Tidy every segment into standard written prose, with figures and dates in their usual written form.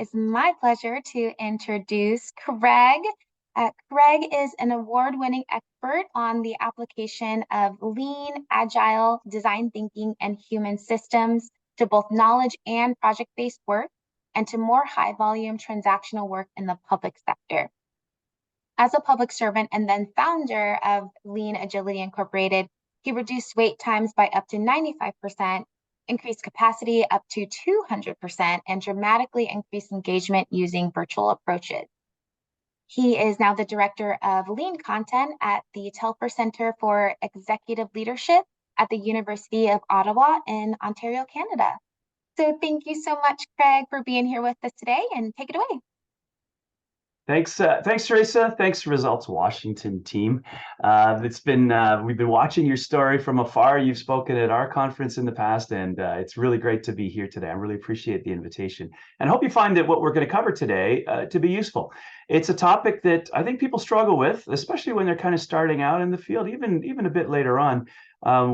is my pleasure to introduce Craig. Craig is an award-winning expert on the application of lean, agile, design thinking, and human systems to both knowledge and project-based work, and to more high-volume transactional work in the public sector. As a public servant and then founder of Lean Agility Incorporated, he reduced wait times by up to 95%, increased capacity up to 200%, and dramatically increased engagement using virtual approaches. He is now the director of lean content at the Telfer Center for Executive Leadership at the University of Ottawa in Ontario, Canada. So thank you so much, Craig, for being here with us today, and take it away. Thanks, Teresa. Thanks, Results Washington team. We've been watching your story from afar. You've spoken at our conference in the past, and it's really great to be here today. I really appreciate the invitation, and I hope you find that what we're going to cover today to be useful. It's a topic that I think people struggle with, especially when they're kind of starting out in the field, even a bit later on.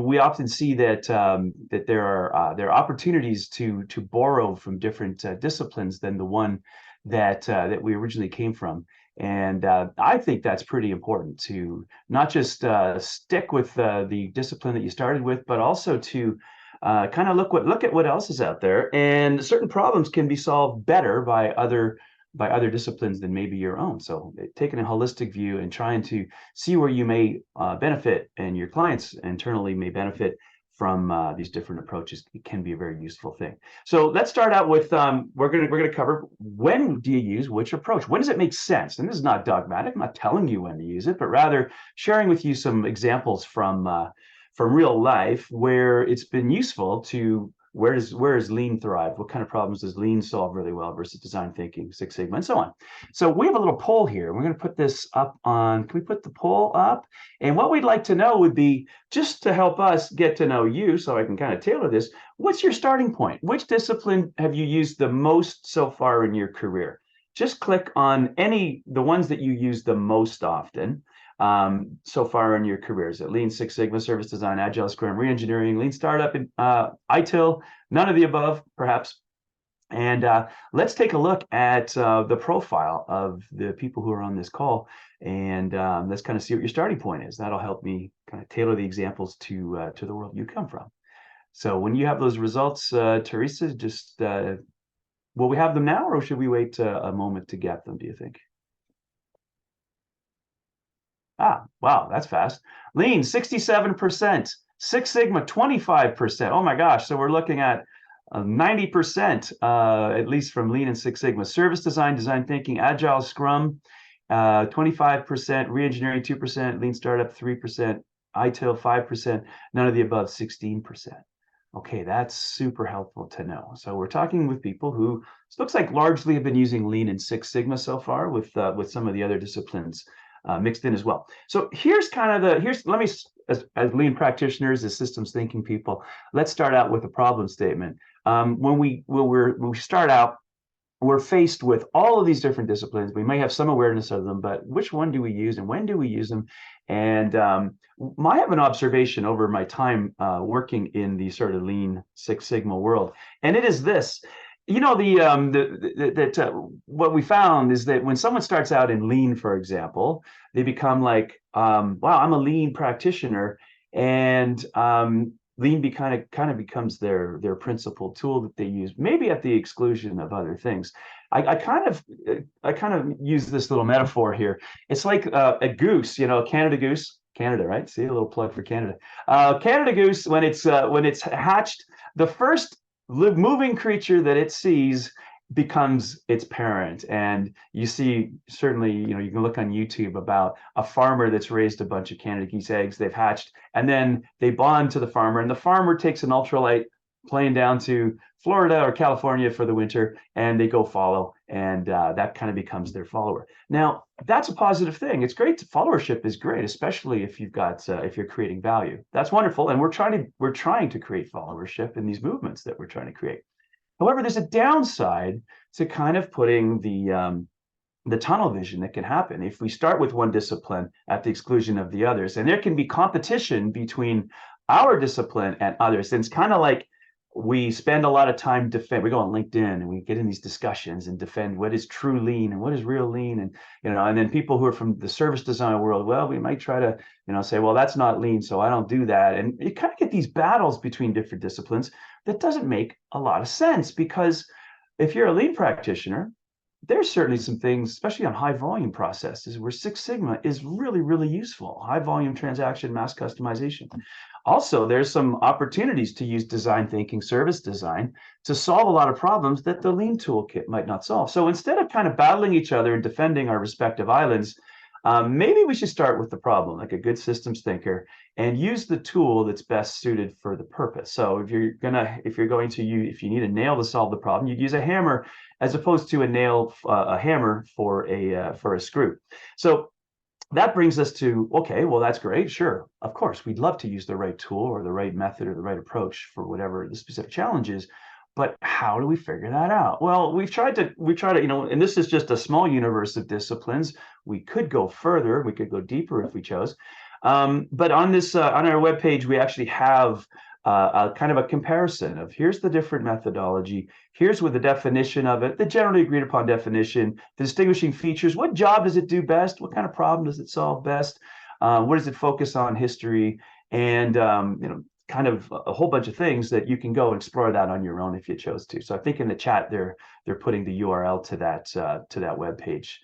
We often see that there are opportunities to borrow from different disciplines than the one that we originally came from. And I think that's pretty important to not just stick with the discipline that you started with, but also to kind of look at what else is out there. And certain problems can be solved better by other disciplines than maybe your own. So taking a holistic view and trying to see where you may benefit and your clients internally may benefit from these different approaches, it can be a very useful thing. So let's start out with we're gonna cover, when do you use which approach? When does it make sense? And this is not dogmatic. I'm not telling you when to use it, but rather sharing with you some examples from real life where it's been useful to. Where does lean thrive? What kind of problems does lean solve really well versus design thinking, Six Sigma, and so on? So we have a little poll here. We're going to put this up on, can we put the poll up? And what we'd like to know would be, just to help us get to know you, so I can kind of tailor this, what's your starting point? Which discipline have you used the most so far in your career? Just click on the ones that you use the most often. So far in your careers at Lean, Six Sigma, Service Design, Agile, Scrum, Reengineering, Lean Startup, ITIL, none of the above, perhaps. And let's take a look at the profile of the people who are on this call, and let's kind of see what your starting point is. That'll help me kind of tailor the examples to the world you come from. So when you have those results, Teresa, just will we have them now, or should we wait a moment to get them, do you think? Wow, that's fast. Lean, 67%. Six Sigma, 25%. Oh my gosh, so we're looking at 90%, at least from Lean and Six Sigma. Service design, design thinking, Agile, Scrum, 25%, Reengineering, 2%, Lean Startup, 3%, ITIL, 5%, none of the above, 16%. Okay, that's super helpful to know. So we're talking with people who, it looks like, largely have been using Lean and Six Sigma so far, with some of the other disciplines mixed in as well. So here's let me, as lean practitioners, as systems thinking people, let's start out with a problem statement. When we start out, we're faced with all of these different disciplines. We may have some awareness of them, but which one do we use and when do we use them? And I have an observation over my time working in the sort of Lean Six Sigma world, and it is this. You know, what we found is that when someone starts out in Lean, for example, they become like, wow, I'm a Lean practitioner, and Lean kind of becomes their principal tool that they use, maybe at the exclusion of other things. I kind of use this little metaphor here. It's like a goose, Canada goose. Canada, right? See, a little plug for Canada. Canada goose, when it's hatched, the first moving creature that it sees becomes its parent. And you see, certainly, you can look on YouTube about a farmer that's raised a bunch of Canada geese eggs. They've hatched, and then they bond to the farmer, and the farmer takes an ultralight plane down to Florida or California for the winter, and they go follow, and that kind of becomes their follower. Now, that's a positive thing. It's great. Followership is great, especially if you've got if you're creating value. That's wonderful, and we're trying to create followership in these movements that we're trying to create. However, there's a downside to kind of putting the tunnel vision that can happen if we start with one discipline at the exclusion of the others, and there can be competition between our discipline and others. And it's kind of like, we spend a lot of time we go on LinkedIn and we get in these discussions and defend what is true lean and what is real lean. And, and then people who are from the service design world, well, we might try to, say, well, that's not lean, so I don't do that. And you kind of get these battles between different disciplines that doesn't make a lot of sense, because if you're a lean practitioner, there's certainly some things, especially on high volume processes, where Six Sigma is really, really useful. High volume transaction, mass customization. Also, there's some opportunities to use design thinking, service design, to solve a lot of problems that the lean toolkit might not solve. So instead of kind of battling each other and defending our respective islands, maybe we should start with the problem, like a good systems thinker, and use the tool that's best suited for the purpose. So if you need a nail to solve the problem, you'd use a hammer as opposed to a hammer for a screw. So that brings us to, okay, well, that's great. Sure. Of course, we'd love to use the right tool or the right method or the right approach for whatever the specific challenge is. But how do we figure that out? Well, we try to, and this is just a small universe of disciplines. We could go further. We could go deeper if we chose. But on our webpage, we actually have a kind of a comparison of, here's the different methodology. Here's with the definition of it, the generally agreed upon definition, the distinguishing features. What job does it do best? What kind of problem does it solve best? What does it focus on? History, and kind of a whole bunch of things that you can go and explore that on your own if you chose to. So I think in the chat they're putting the URL to that web page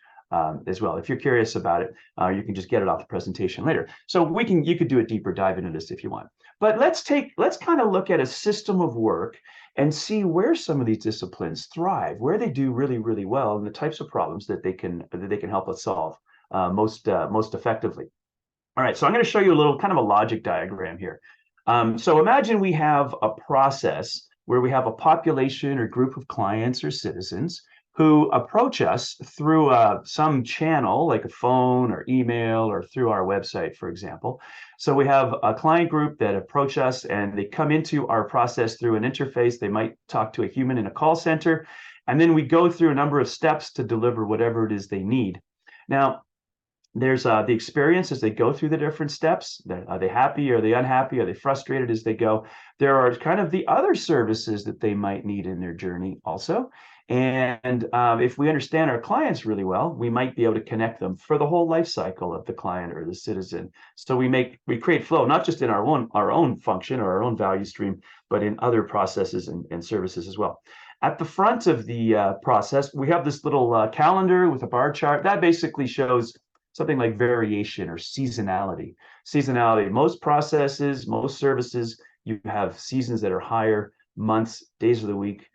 as well. If you're curious about it, you can just get it off the presentation later. So you could do a deeper dive into this if you want. But let's kind of look at a system of work and see where some of these disciplines thrive, where they do really, really well, and the types of problems that they can help us solve most effectively. All right, so I'm going to show you a little kind of a logic diagram here. So imagine we have a process where we have a population or group of clients or citizens who approach us through some channel, like a phone or email or through our website, for example. So we have a client group that approach us and they come into our process through an interface. They might talk to a human in a call center, and then we go through a number of steps to deliver whatever it is they need. Now, there's the experience as they go through the different steps. Are they happy? Are they unhappy? Are they frustrated as they go? There are kind of the other services that they might need in their journey also. And if we understand our clients really well, we might be able to connect them for the whole life cycle of the client or the citizen. So we create flow, not just in our own function or our own value stream, but in other processes and services as well. At the front of the process, we have this little calendar with a bar chart that basically shows something like variation or seasonality. Seasonality, most processes, most services, you have seasons that are higher, months, days of the week,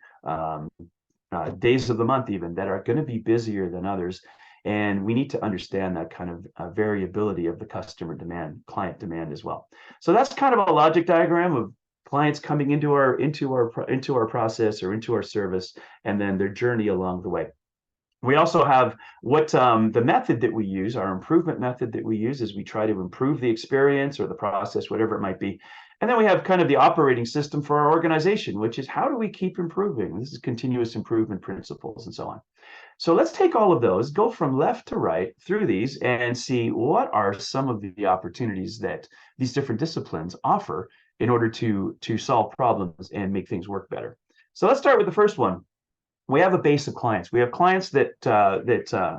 days of the month even, that are going to be busier than others. And we need to understand that kind of variability of the customer demand, client demand as well. So that's kind of a logic diagram of clients coming into our process or into our service, and then their journey along the way. We also have what the method that we use, our improvement method that we use, is we try to improve the experience or the process, whatever it might be. And then we have kind of the operating system for our organization, which is how do we keep improving? This is continuous improvement principles and so on. So let's take all of those, go from left to right through these and see what are some of the opportunities that these different disciplines offer in order to solve problems and make things work better. So let's start with the first one. We have a base of clients. We have clients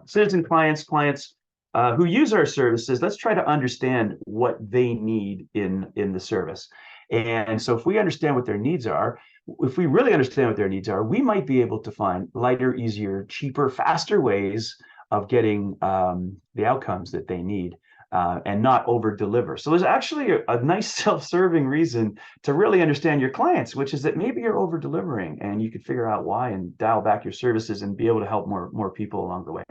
citizen clients who use our services. Let's try to understand what they need in the service. And so if we understand what their needs are, if we really understand what their needs are, we might be able to find lighter, easier, cheaper, faster ways of getting the outcomes that they need. And not over deliver. So there's actually a nice self-serving reason to really understand your clients, which is that maybe you're over delivering and you could figure out why and dial back your services and be able to help more people along the way.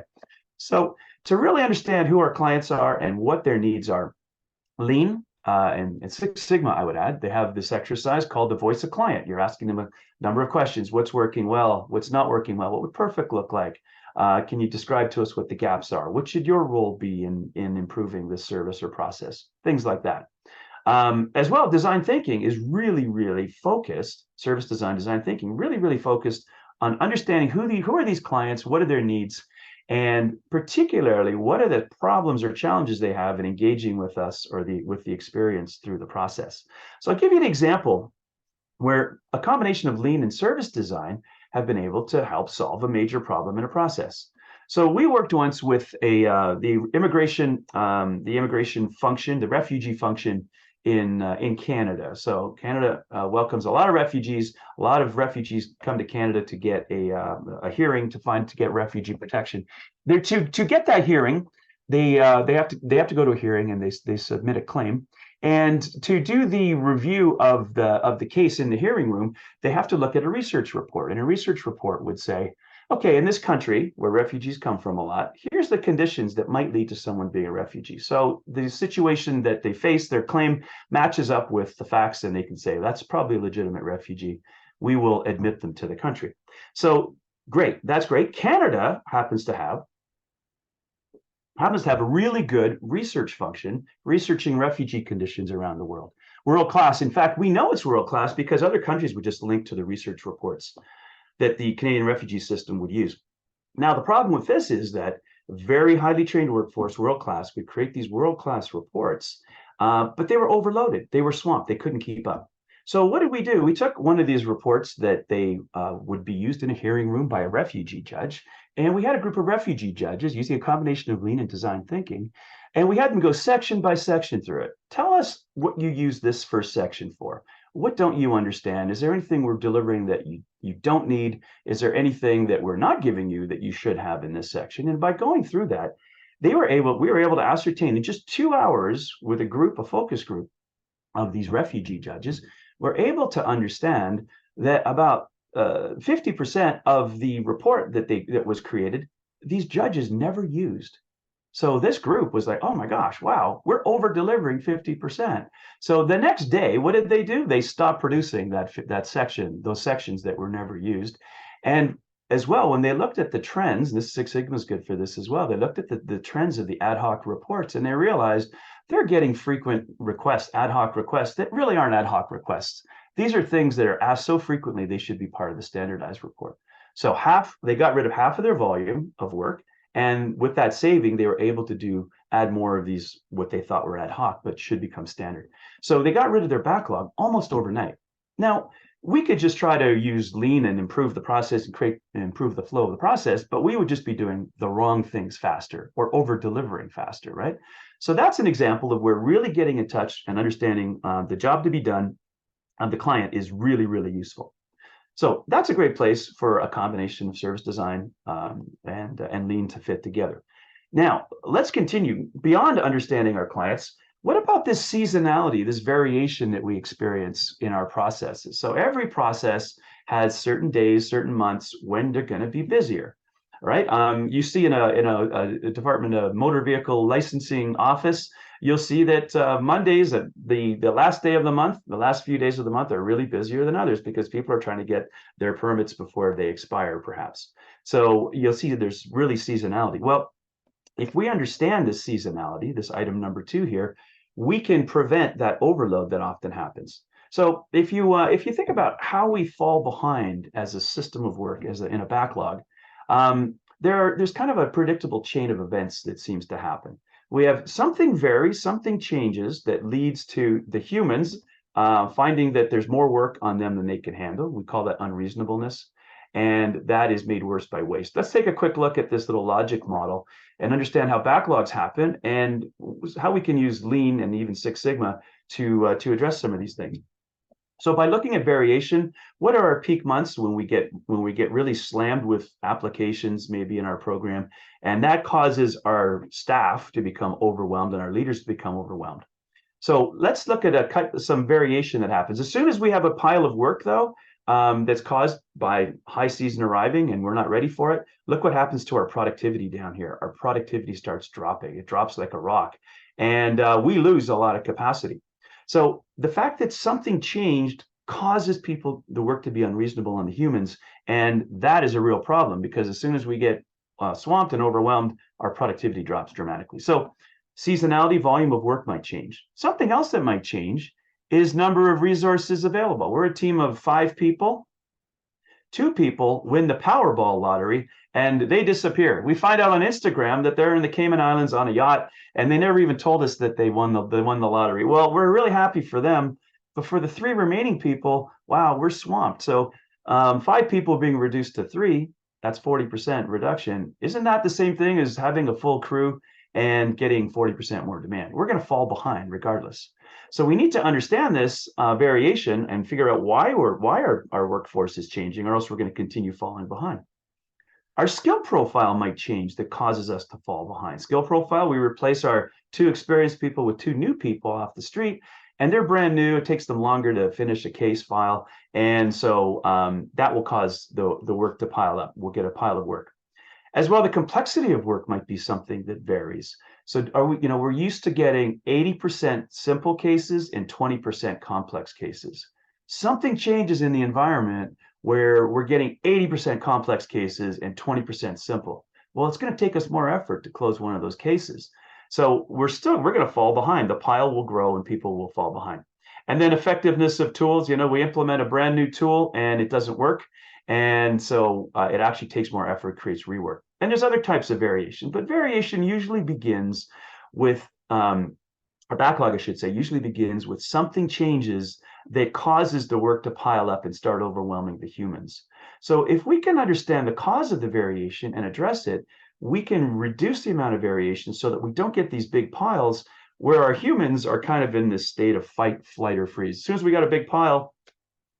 So to really understand who our clients are and what their needs are, Lean and Six Sigma, I would add, they have this exercise called the voice of client. You're asking them a number of questions. What's working well? What's not working well? What would perfect look like? Can you describe to us what the gaps are? What should your role be in improving this service or process? Things like that. As well, design thinking is really, really focused, service design thinking, really, really focused on understanding who are these clients, what are their needs, and particularly what are the problems or challenges they have in engaging with us or with the experience through the process. So I'll give you an example where a combination of lean and service design have been able to help solve a major problem in a process. So we worked once with the immigration function, the refugee function in Canada. So Canada welcomes a lot of refugees. A lot of refugees come to Canada to get a hearing to get refugee protection. They're to get that hearing, they have to go to a hearing, and they submit a claim. And to do the review of the case in the hearing room, they have to look at a research report. And a research report would say, okay, in this country where refugees come from a lot, here's the conditions that might lead to someone being a refugee. So the situation that they face, their claim matches up with the facts, and they can say, that's probably a legitimate refugee. We will admit them to the country. So great, that's great. Canada happens to have a really good research function, researching refugee conditions around the world. World class. In fact, we know it's world class because other countries would just link to the research reports that the Canadian refugee system would use. Now, the problem with this is that a very highly trained workforce, world class, would create these world class reports, but they were overloaded. They were swamped. They couldn't keep up. So what did we do? We took one of these reports that they would be used in a hearing room by a refugee judge, and we had a group of refugee judges using a combination of lean and design thinking, and we had them go section by section through it. Tell us what you use this first section for. What don't you understand? Is there anything we're delivering that you don't need? Is there anything that we're not giving you that you should have in this section? And by going through that, we were able to ascertain in just 2 hours with a focus group of these refugee judges, we're able to understand that about 50% of the report that was created, these judges never used. So this group was like, oh my gosh, wow, we're over delivering 50%. So the next day, what did they do? They stopped producing those sections that were never used. And as well, when they looked at the trends, and this Six Sigma is good for this as well, they looked at the trends of the ad hoc reports, and they realized they're getting frequent requests, ad hoc requests that really aren't ad hoc requests. These are things that are asked so frequently, they should be part of the standardized report. So they got rid of half of their volume of work. And with that saving, they were able to add more of these, what they thought were ad hoc, but should become standard. So they got rid of their backlog almost overnight. Now, we could just try to use lean and improve the process and improve the flow of the process, but we would just be doing the wrong things faster or over delivering faster, right? So that's an example of where really getting in touch and understanding the job to be done of the client is really, really useful. So that's a great place for a combination of service design and lean to fit together. Now, let's continue. Beyond understanding our clients, what about this seasonality, this variation that we experience in our processes? So every process has certain days, certain months when they're going to be busier, right? You see in a Department of Motor Vehicle Licensing office, you'll see that Mondays, the last day of the month, the last few days of the month are really busier than others because people are trying to get their permits before they expire, perhaps. So you'll see that there's really seasonality. Well, if we understand this seasonality, this item number 2 here, we can prevent that overload that often happens. So if you think about how we fall behind as a system of work, in a backlog, there's kind of a predictable chain of events that seems to happen. We have something changes that leads to the humans finding that there's more work on them than they can handle. We call that unreasonableness. And that is made worse by waste. Let's take a quick look at this little logic model and understand how backlogs happen and how we can use lean and even Six Sigma to address some of these things. So by looking at variation, what are our peak months when we get really slammed with applications maybe in our program, and that causes our staff to become overwhelmed and our leaders to become overwhelmed. So let's look at some variation that happens. As soon as we have a pile of work though, that's caused by high season arriving and we're not ready for it, look what happens to our productivity down here. Our productivity starts dropping. It drops like a rock, and we lose a lot of capacity. So the fact that something changed causes the work to be unreasonable on the humans, and that is a real problem because as soon as we get swamped and overwhelmed, our productivity drops dramatically. So seasonality, volume of work might change. Something else that might change is number of resources available. We're a team of 5 people. 2 people win the Powerball lottery and they disappear. We find out on Instagram that they're in the Cayman Islands on a yacht, and they never even told us that they won the lottery. Well, we're really happy for them, But for the 3 remaining people, wow, we're swamped. So 5 people being reduced to 3, that's 40% reduction. Isn't that the same thing as having a full crew and getting 40% more demand? We're going to fall behind regardless. So we need to understand this variation and figure out why our workforce is changing, or else we're going to continue falling behind. Our skill profile might change that causes us to fall behind. Skill profile, we replace our 2 experienced people with 2 new people off the street, and they're brand new. It takes them longer to finish a case file. And so that will cause the work to pile up. We'll get a pile of work. As well, the complexity of work might be something that varies. So we're used to getting 80% simple cases and 20% complex cases. Something changes in the environment where we're getting 80% complex cases and 20% simple. Well, it's going to take us more effort to close one of those cases. So we're going to fall behind. The pile will grow and people will fall behind. And then effectiveness of tools, we implement a brand new tool and it doesn't work. And so it actually takes more effort, creates rework. And there's other types of variation, but variation usually begins with, or backlog, I should say, usually begins with something changes that causes the work to pile up and start overwhelming the humans. So if we can understand the cause of the variation and address it, we can reduce the amount of variation so that we don't get these big piles where our humans are kind of in this state of fight, flight, or freeze. As soon as we got a big pile,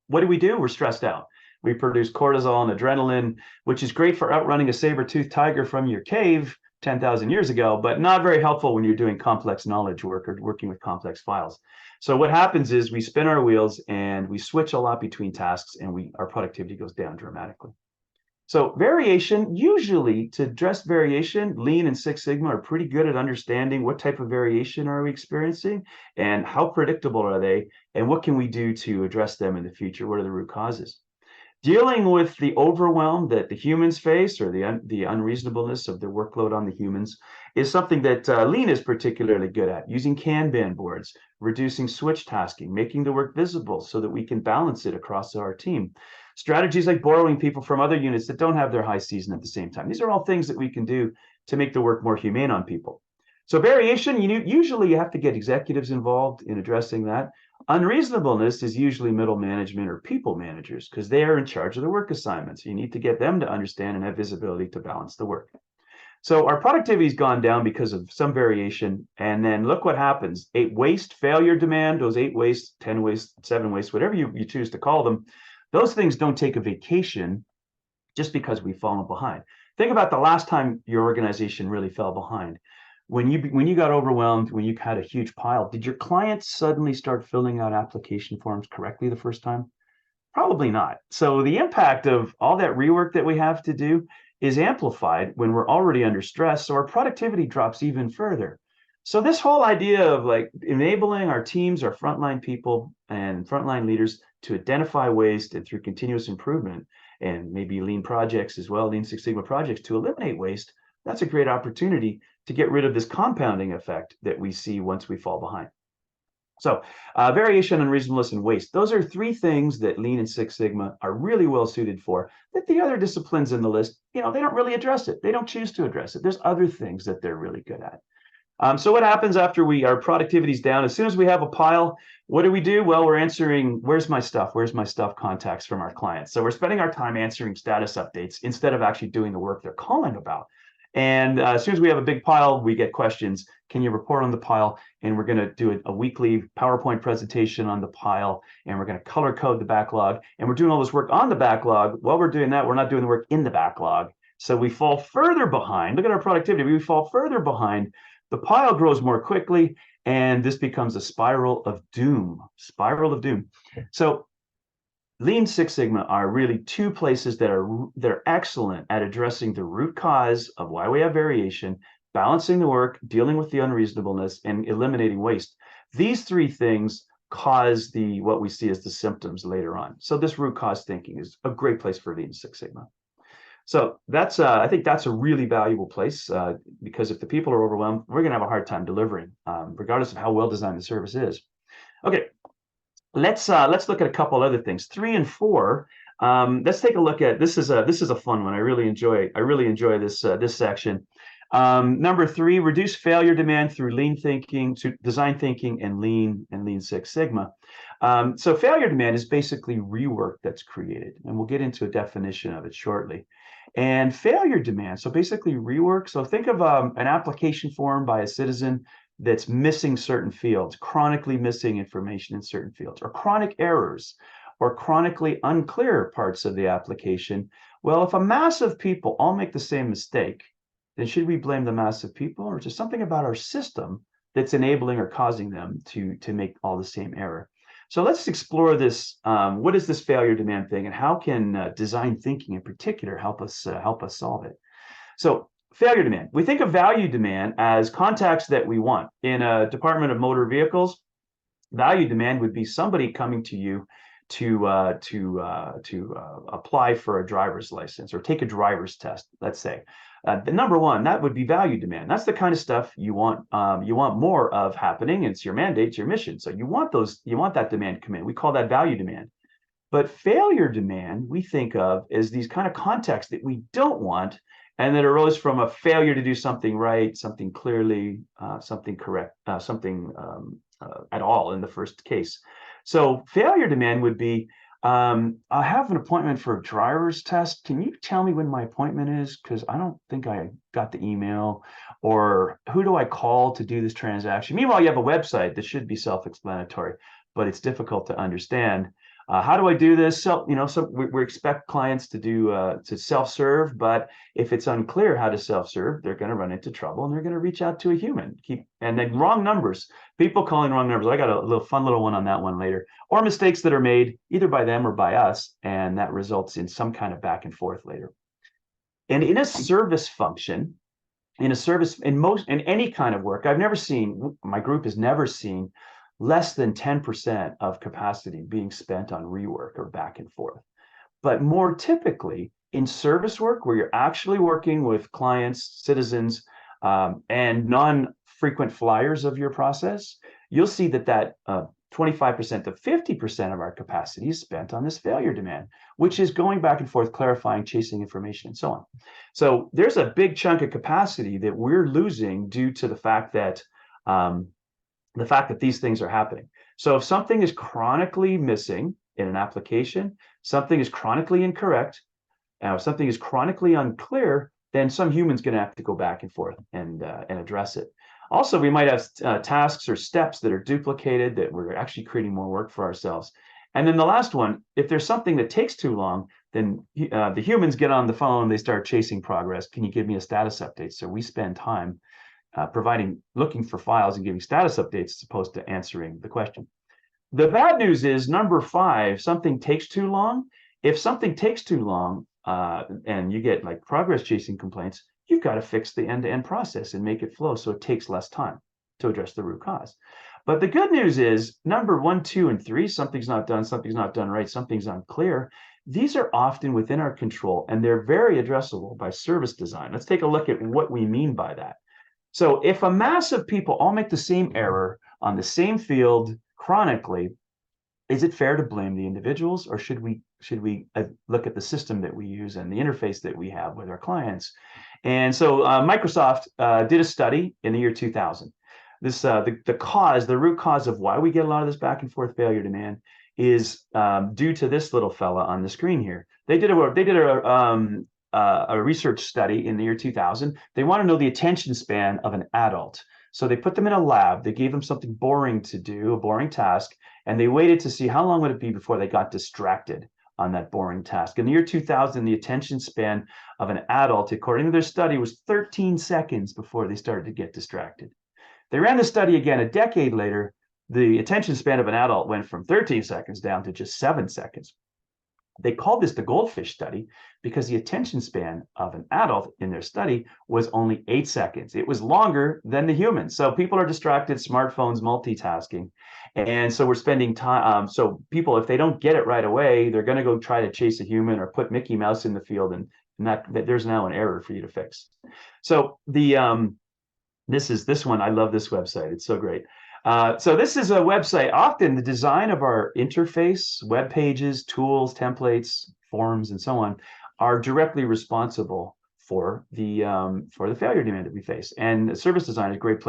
what do? We're stressed out. We produce cortisol and adrenaline, which is great for outrunning a saber-toothed tiger from your cave 10,000 years ago, but not very helpful when you're doing complex knowledge work or working with complex files. So what happens is we spin our wheels and we switch a lot between tasks, and our productivity goes down dramatically. So variation, usually to address variation, Lean and Six Sigma are pretty good at understanding what type of variation are we experiencing and how predictable are they, and what can we do to address them in the future? What are the root causes? Dealing with the overwhelm that the humans face, or the unreasonableness of the workload on the humans, is something that Lean is particularly good at, using Kanban boards, reducing switch tasking, making the work visible so that we can balance it across our team. Strategies like borrowing people from other units that don't have their high season at the same time. These are all things that we can do to make the work more humane on people. So variation, usually you have to get executives involved in addressing that. Unreasonableness is usually middle management or people managers, because they are in charge of the work assignments. You need to get them to understand and have visibility to balance the work. So our productivity's gone down because of some variation. And then look what happens. 8 waste, failure demand, those 8 waste, 10 waste, 7 waste, whatever you choose to call them, those things don't take a vacation just because we've fallen behind. Think about the last time your organization really fell behind. When you got overwhelmed, when you had a huge pile, did your clients suddenly start filling out application forms correctly the first time? Probably not. So the impact of all that rework that we have to do is amplified when we're already under stress, so our productivity drops even further. So this whole idea of like enabling our teams, our frontline people and frontline leaders to identify waste, and through continuous improvement and maybe lean projects as well, Lean Six Sigma projects, to eliminate waste, that's a great opportunity to get rid of this compounding effect that we see once we fall behind. So variation, unreasonableness, and waste. Those are 3 things that Lean and Six Sigma are really well suited for, that the other disciplines in the list, they don't really address it. They don't choose to address it. There's other things that they're really good at. So what happens after our productivity's down? As soon as we have a pile, what do? Well, we're answering, where's my stuff? Where's my stuff contacts from our clients. So we're spending our time answering status updates instead of actually doing the work they're calling about. And as soon as we have a big pile, we get questions. Can you report on the pile? And we're going to do a weekly PowerPoint presentation on the pile, and we're going to color code the backlog. And we're doing all this work on the backlog. While we're doing that, we're not doing the work in the backlog. So we fall further behind. Look at our productivity. We fall further behind. The pile grows more quickly, and this becomes a spiral of doom. Spiral of doom. So Lean Six Sigma are really 2 places that are excellent at addressing the root cause of why we have variation, balancing the work, dealing with the unreasonableness, and eliminating waste. These 3 things cause what we see as the symptoms later on. So this root cause thinking is a great place for Lean Six Sigma. So that's I think that's a really valuable place, because if the people are overwhelmed, we're going to have a hard time delivering, regardless of how well designed the service is. Okay, let's look at a couple other things. 3 and 4. Let's take a look at this. Is a fun one. I really enjoy this section. Number three, reduce failure demand through lean thinking, to design thinking, and Lean Six Sigma. So failure demand is basically rework that's created, and we'll get into a definition of it shortly. And failure demand, so basically rework. So think of an application form by a citizen that's missing certain fields, chronically missing information in certain fields, or chronic errors, or chronically unclear parts of the application. Well, if a mass of people all make the same mistake, then should we blame the mass of people, or is there something about our system that's enabling or causing them to make all the same error? So let's explore this. What is this failure demand thing, and how can design thinking in particular help us solve it? So failure demand. We think of value demand as contacts that we want. In a Department of Motor Vehicles, value demand would be somebody coming to you to apply for a driver's license or take a driver's test, let's say. The number one, that would be value demand. That's the kind of stuff you want more of happening. It's your mandate, it's your mission. So you want that demand to come in. We call that value demand. But failure demand, we think of as these kind of contexts that we don't want, and that arose from a failure to do something right, something clearly, something correct, something at all in the first case. So failure demand would be, I have an appointment for a driver's test. Can you tell me when my appointment is? Because I don't think I got the email. Or who do I call to do this transaction? Meanwhile, you have a website that should be self-explanatory, but it's difficult to understand. How do I do this? So we expect clients to do to self-serve, but if it's unclear how to self-serve, they're going to run into trouble and they're going to reach out to a human. And then wrong numbers, people calling wrong numbers. I got a fun little one on that one later. Or mistakes that are made either by them or by us, and that results in some kind of back and forth later. And in a service function, in any kind of work, my group has never seen less than 10% of capacity being spent on rework or back and forth. But more typically, in service work, where you're actually working with clients, citizens, and non-frequent flyers of your process, you'll see that 25% to 50% of our capacity is spent on this failure demand, which is going back and forth, clarifying, chasing information, and so on. So there's a big chunk of capacity that we're losing due to the fact that these things are happening. So if something is chronically missing in an application, something is chronically incorrect, something is chronically unclear, then some human's going to have to go back and forth and address it. Also, we might have tasks or steps that are duplicated, that we're actually creating more work for ourselves. And then the last one, if there's something that takes too long, then the humans get on the phone, they start chasing progress. Can you give me a status update? So we spend time looking for files and giving status updates as opposed to answering the question. The bad news is number 5, something takes too long. If something takes too long and you get like progress chasing complaints, you've got to fix the end-to-end process and make it flow so it takes less time to address the root cause. But the good news is number 1, 2, and 3, something's not done right, something's unclear. These are often within our control, and they're very addressable by service design. Let's take a look at what we mean by that. So if a mass of people all make the same error on the same field chronically, is it fair to blame the individuals, or should we look at the system that we use and the interface that we have with our clients? And so Microsoft did a study in the year 2000. This the root cause of why we get a lot of this back and forth failure demand is due to this little fella on the screen here. They did a research study in the year 2000. They want to know the attention span of an adult. So they put them in a lab, they gave them something boring to do, a boring task, and they waited to see how long would it be before they got distracted on that boring task. In the year 2000, the attention span of an adult, according to their study, was 13 seconds before they started to get distracted. They ran the study again a decade later. The attention span of an adult went from 13 seconds down to just 7 seconds. They called this the goldfish study because the attention span of an adult in their study was only 8 seconds. It was longer than the humans. So people are distracted, smartphones, multitasking. And so we're spending time. So people, if they don't get it right away, they're going to go try to chase a human or put Mickey Mouse in the field. And that there's now an error for you to fix. So this one, I love this website. It's so great. So this is a website. Often the design of our interface, web pages, tools, templates, forms, and so on are directly responsible for the failure demand that we face. And service design is a great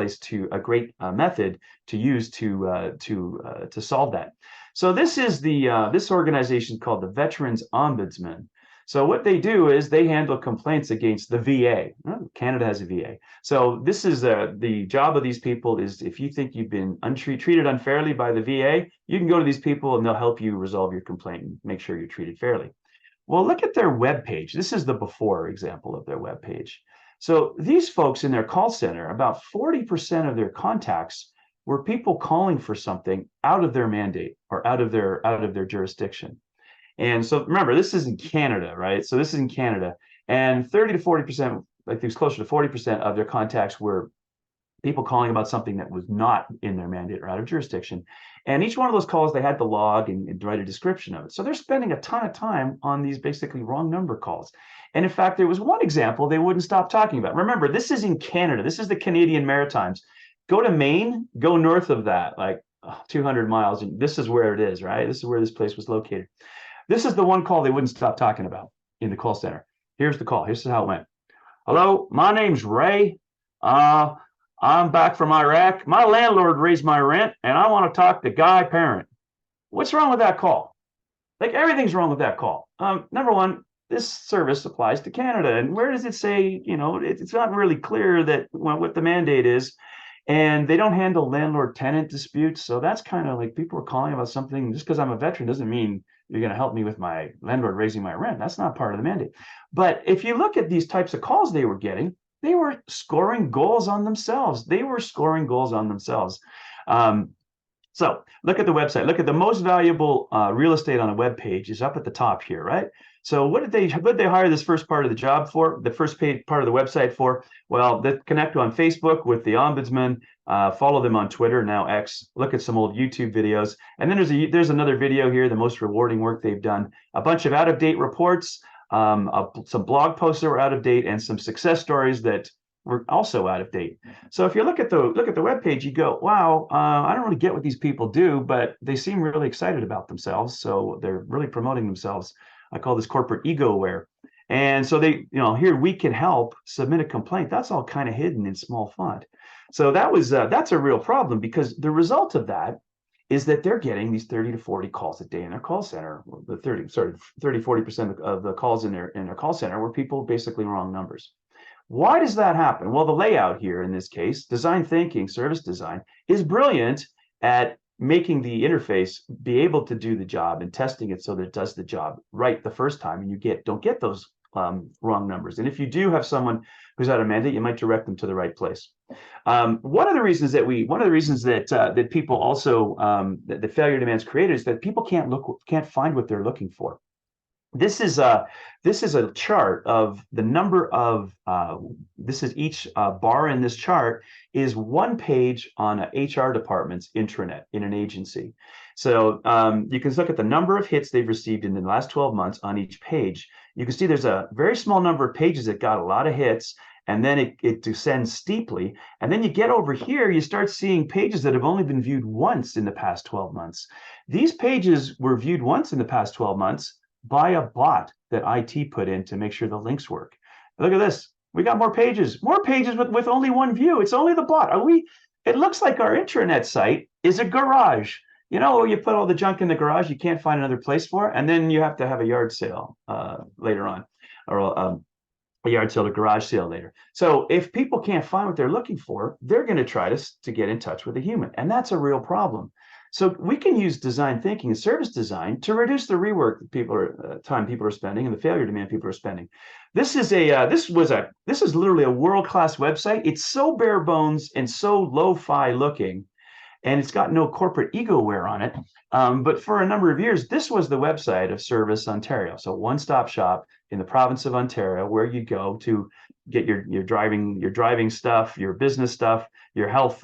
great method to use to solve that. So this is this organization called the Veterans Ombudsman. So what they do is they handle complaints against the VA. Oh, Canada has a VA. So this is the job of these people is if you think you've been treated unfairly by the VA, you can go to these people and they'll help you resolve your complaint and make sure you're treated fairly. Well, look at their web page. This is the before example of their web page. So these folks in their call center, about 40% of their contacts were people calling for something out of their mandate or out of their jurisdiction. And so remember, this is in Canada, right? So this is in Canada, and 30 to 40%, like it was closer to 40% of their contacts were people calling about something that was not in their mandate or out of jurisdiction. And each one of those calls, they had to log and write a description of it. So they're spending a ton of time on these basically wrong number calls. And in fact, there was one example they wouldn't stop talking about. Remember, this is in Canada. This is the Canadian Maritimes. Go to Maine, go north of that, like 200 miles. And this is where it is, right? This is where this place was located. This is the one call they wouldn't stop talking about in the call center. Here's the call. Here's how it went. Hello, my name's Ray. I'm back from Iraq. My landlord raised my rent, and I want to talk to Guy Parent. What's wrong with that call? Like everything's wrong with that call. Number one, this service applies to Canada, and where does it say? You know, it's not really clear that what the mandate is, and they don't handle landlord-tenant disputes. So that's kind of like people are calling about something. Just because I'm a veteran doesn't mean you're going to help me with my landlord raising my rent. That's not part of the mandate. But if you look at these types of calls they were getting, they were scoring goals on themselves. They were scoring goals on themselves. So look at the website. Look at the most valuable real estate on a web page is up at the top here, right? So what did they hire this first part of the job for? The first part of the website for? Well, they connect on Facebook with the ombudsman, follow them on Twitter, now X, look at some old YouTube videos. And then there's another video here, the most rewarding work they've done, a bunch of out-of-date reports, some blog posts that were out of date, and some success stories that were also out of date. So if you look at the web page, you go, wow, I don't really get what these people do, but they seem really excited about themselves. So they're really promoting themselves. I call this corporate ego aware. And so they, here we can help submit a complaint. That's all kind of hidden in small font. So that's a real problem, because the result of that is that they're getting these 30 to 40 calls a day in their call center. The 40% of the calls in their call center were people basically wrong numbers. Why does that happen? Well, the layout here in this case, design thinking, service design, is brilliant at making the interface be able to do the job and testing it so that it does the job right the first time, and you don't get those wrong numbers. And if you do have someone who's out of mandate, you might direct them to the right place. One of the reasons that people also that the failure demands created is that people can't find what they're looking for. This is a chart of the number of this is each bar in this chart is one page on an HR department's intranet in an agency. So you can look at the number of hits they've received in the last 12 months on each page. You can see there's a very small number of pages that got a lot of hits, and then it descends steeply. And then you get over here, you start seeing pages that have only been viewed once in the past 12 months. These pages were viewed once in the past 12 months by a bot that IT put in to make sure the links work. Look at this. We got more pages with only one view. It's only the bot. It looks like our intranet site is a garage. You put all the junk in the garage, you can't find another place for it, and then you have to have a yard sale later on, or a yard sale or garage sale later. So if people can't find what they're looking for, they're going to try to get in touch with a human, and that's a real problem. So we can use design thinking and service design to reduce the rework that time people are spending and the failure demand people are spending. This is literally a world-class website. It's so bare bones and so lo-fi looking, and it's got no corporate ego-aware on it. But for a number of years, this was the website of Service Ontario. So one-stop shop in the province of Ontario, where you go to get your driving stuff, your business stuff, your health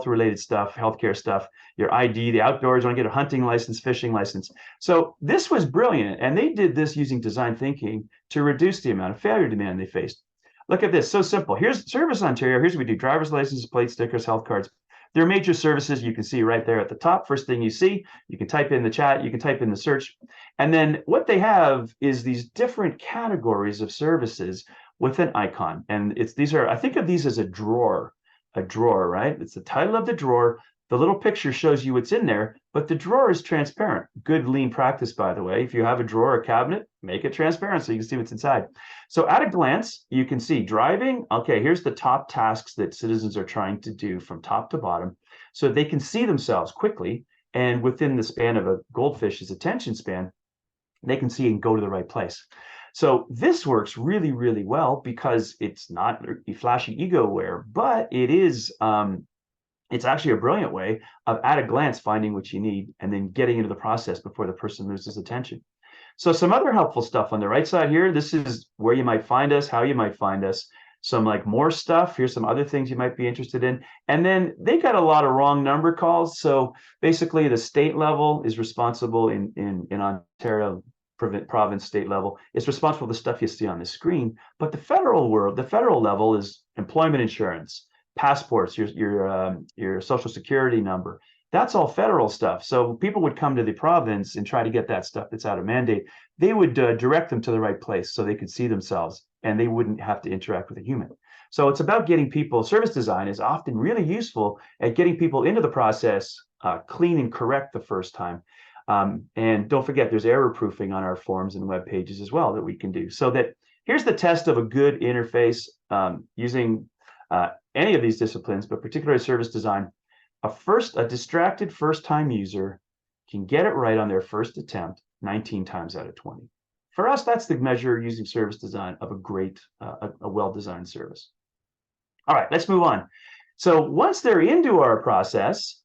related stuff, healthcare stuff, your ID, the outdoors, want to get a hunting license, fishing license. So this was brilliant, and they did this using design thinking to reduce the amount of failure demand they faced. Look at this, so simple. Here's Service Ontario. Here's what we do: driver's license, plate stickers, health cards. There are major services you can see right there at the top. First thing you see, you can type in the chat, you can type in the search. And then what they have is these different categories of services. with an icon. And these are, I think of these as a drawer, right? It's the title of the drawer. The little picture shows you what's in there, but the drawer is transparent. Good lean practice, by the way. If you have a drawer or cabinet, make it transparent so you can see what's inside. So at a glance, you can see driving. Okay, here's the top tasks that citizens are trying to do from top to bottom, so they can see themselves quickly. And within the span of a goldfish's attention span, they can see and go to the right place. So this works really, really well because it's not a flashy ego-aware, but it's actually a brilliant way of at a glance finding what you need and then getting into the process before the person loses attention. So some other helpful stuff on the right side here. This is where you might find us, how you might find us. Some like more stuff. Here's some other things you might be interested in. And then they got a lot of wrong number calls. So basically the state level is responsible in Ontario province, state level, is responsible for the stuff you see on the screen. But the federal level is employment insurance, passports, your social security number. That's all federal stuff. So people would come to the province and try to get that stuff that's out of mandate. They would direct them to the right place so they could see themselves and they wouldn't have to interact with a human. So it's about getting people. Service design is often really useful at getting people into the process clean and correct the first time. And don't forget, there's error proofing on our forms and web pages as well that we can do. So that here's the test of a good interface using any of these disciplines, but particularly service design. A distracted first-time user can get it right on their first attempt 19 times out of 20. For us, that's the measure using service design of a great, a well-designed service. All right, let's move on. So once they're into our process,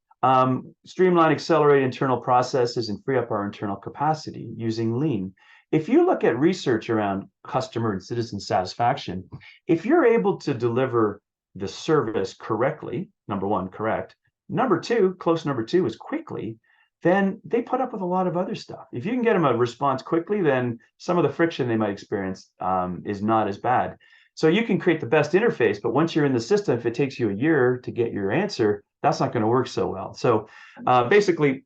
streamline, accelerate internal processes, and free up our internal capacity using lean. If you look at research around customer and citizen satisfaction, if you're able to deliver the service correctly, number one, correct. Number two, close number two is quickly, then they put up with a lot of other stuff. If you can get them a response quickly, then some of the friction they might experience is not as bad. So you can create the best interface, but once you're in the system, if it takes you a year to get your answer, that's not going to work so well. So basically,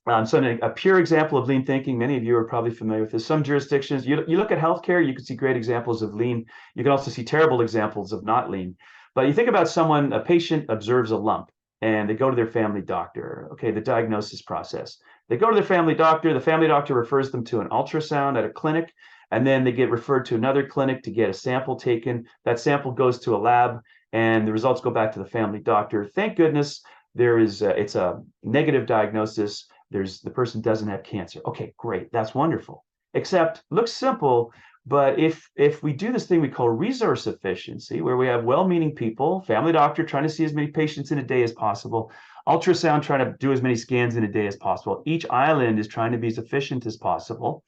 so a pure example of lean thinking, many of you are probably familiar with this. Some jurisdictions, you look at healthcare, you can see great examples of lean. You can also see terrible examples of not lean. But you think about someone, a patient observes a lump and they go to their family doctor. Okay, the diagnosis process. They go to their family doctor. The family doctor refers them to an ultrasound at a clinic, and then they get referred to another clinic to get a sample taken. That sample goes to a lab, and the results go back to the family doctor. Thank goodness it's a negative diagnosis. The person doesn't have cancer. Okay, great. That's wonderful. Except looks simple, but if we do this thing we call resource efficiency, where we have well-meaning people, family doctor trying to see as many patients in a day as possible, ultrasound trying to do as many scans in a day as possible. Each island is trying to be as efficient as possible.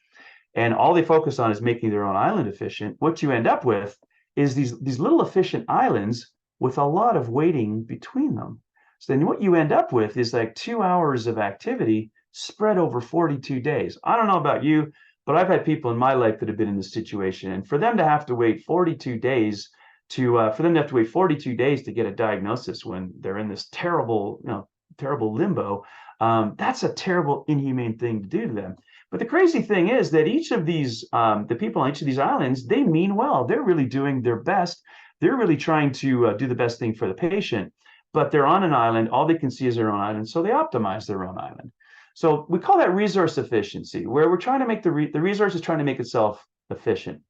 And all they focus on is making their own island efficient. What you end up with is these little efficient islands with a lot of waiting between them. So then what you end up with is like 2 hours of activity spread over 42 days. I don't know about you, but I've had people in my life that have been in this situation. And for them to have to wait 42 days to get a diagnosis when they're in this terrible limbo, that's a terrible, inhumane thing to do to them. But the crazy thing is that each of these, the people on each of these islands, they mean well. They're really doing their best. They're really trying to do the best thing for the patient. But they're on an island. All they can see is their own island, so they optimize their own island. So we call that resource efficiency, where we're trying to make the resource is trying to make itself efficient.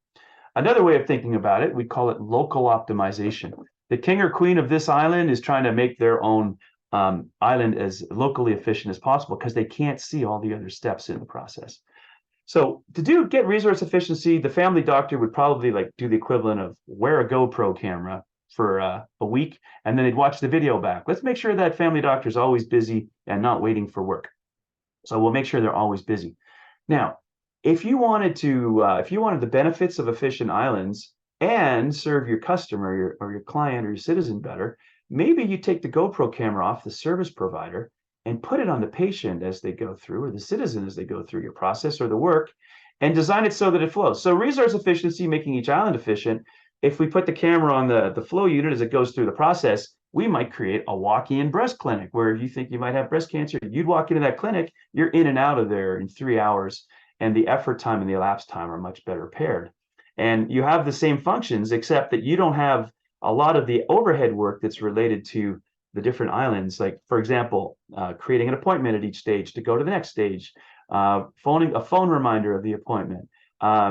Another way of thinking about it, we call it local optimization. The king or queen of this island is trying to make their own island as locally efficient as possible because they can't see all the other steps in the process. So to get resource efficiency, the family doctor would probably do the equivalent of wear a GoPro camera for a week, and then they'd watch the video back. Let's make sure that family doctor is always busy and not waiting for work. So we'll make sure they're always busy. Now, if you wanted the benefits of efficient islands and serve your customer or your client or your citizen better, maybe you take the GoPro camera off the service provider and put it on the patient as they go through, or the citizen as they go through your process or the work, and design it so that it flows. So resource efficiency, making each island efficient. If we put the camera on the flow unit as it goes through the process, we might create a walk-in breast clinic where if you think you might have breast cancer, you'd walk into that clinic, you're in and out of there in 3 hours, and the effort time and the elapsed time are much better paired. And you have the same functions, except that you don't have a lot of the overhead work that's related to the different islands. Like, for example, creating an appointment at each stage to go to the next stage, phoning a phone reminder of the appointment,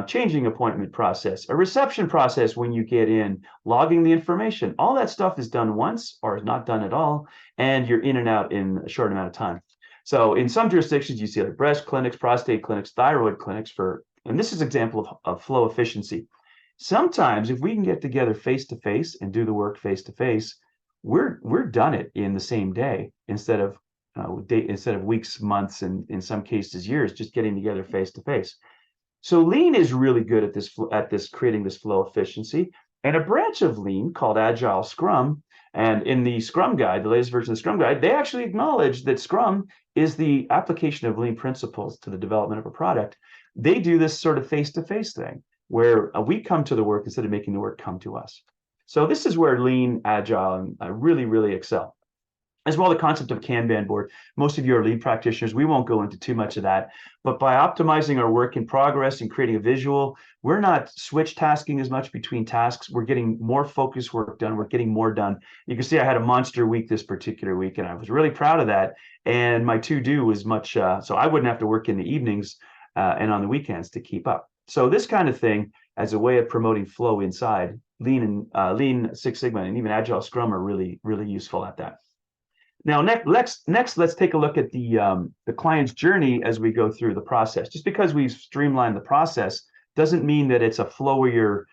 changing appointment process, a reception process when you get in, logging the information. All that stuff is done once or is not done at all, and you're in and out in a short amount of time. So in some jurisdictions, you see like breast clinics, prostate clinics, thyroid clinics and this is an example of flow efficiency. Sometimes if we can get together face to face and do the work face to face, we're done it in the same day instead of weeks, months, and in some cases years, just getting together face to face. So Lean is really good at this creating this flow efficiency. And a branch of Lean called Agile Scrum, and in the Scrum Guide, the latest version of the Scrum Guide, they actually acknowledge that Scrum is the application of Lean principles to the development of a product. They do this sort of face-to-face thing where we come to the work instead of making the work come to us. So this is where Lean, Agile, really, really excel. As well, the concept of Kanban board. Most of you are lead practitioners. We won't go into too much of that. But by optimizing our work in progress and creating a visual, we're not switch tasking as much between tasks. We're getting more focused work done. We're getting more done. You can see I had a monster week this particular week, and I was really proud of that. And my to-do was much, so I wouldn't have to work in the evenings and on the weekends to keep up. So this kind of thing, as a way of promoting flow inside, Lean Six Sigma, and even Agile Scrum are really, really useful at that. Now, next, let's take a look at the client's journey as we go through the process. Just because we've streamlined the process doesn't mean that it's a flowier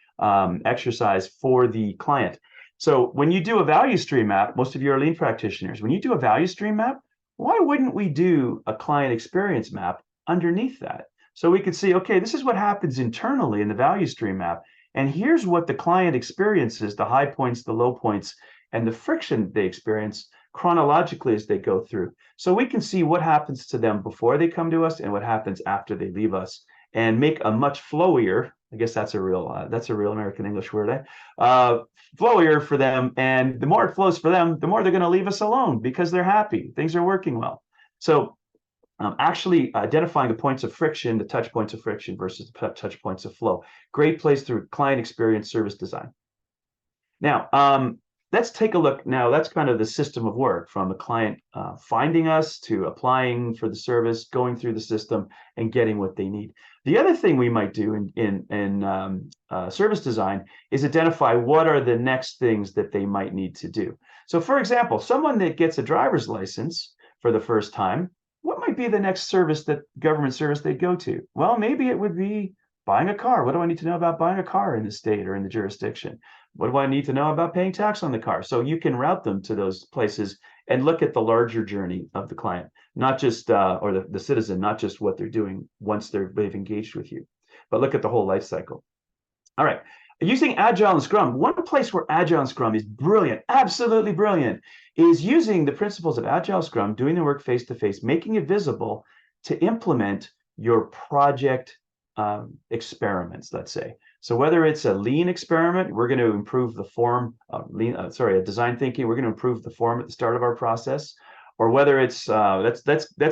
exercise for the client. So when you do a value stream map, most of you are lean practitioners. When you do a value stream map, why wouldn't we do a client experience map underneath that? So we could see, okay, this is what happens internally in the value stream map. And here's what the client experiences, the high points, the low points, and the friction they experience chronologically as they go through. So we can see what happens to them before they come to us and what happens after they leave us, and make a much flowier, I guess that's a real American English word, flowier for them. And the more it flows for them, the more they're going to leave us alone because they're happy, things are working well. So actually identifying the points of friction, the touch points of friction versus the touch points of flow. Great place through client experience service design. Now, let's take a look. Now, that's kind of the system of work from the client finding us to applying for the service, going through the system, and getting what they need. The other thing we might do in service design is identify what are the next things that they might need to do. So, for example, someone that gets a driver's license for the first time, what might be the next government service they'd go to? Well, maybe it would be buying a car. What do I need to know about buying a car in the state or in the jurisdiction? What do I need to know about paying tax on the car? So you can route them to those places and look at the larger journey of the client, not just, or the citizen, not just what they're doing once they've engaged with you, but look at the whole life cycle. All right. Using Agile and Scrum, one place where Agile and Scrum is brilliant, absolutely brilliant, is using the principles of Agile Scrum, doing the work face-to-face, making it visible to implement your project experiments, let's say. So whether it's a lean experiment, we're going to improve the form of a design thinking, we're going to improve the form at the start of our process, or whether it's let's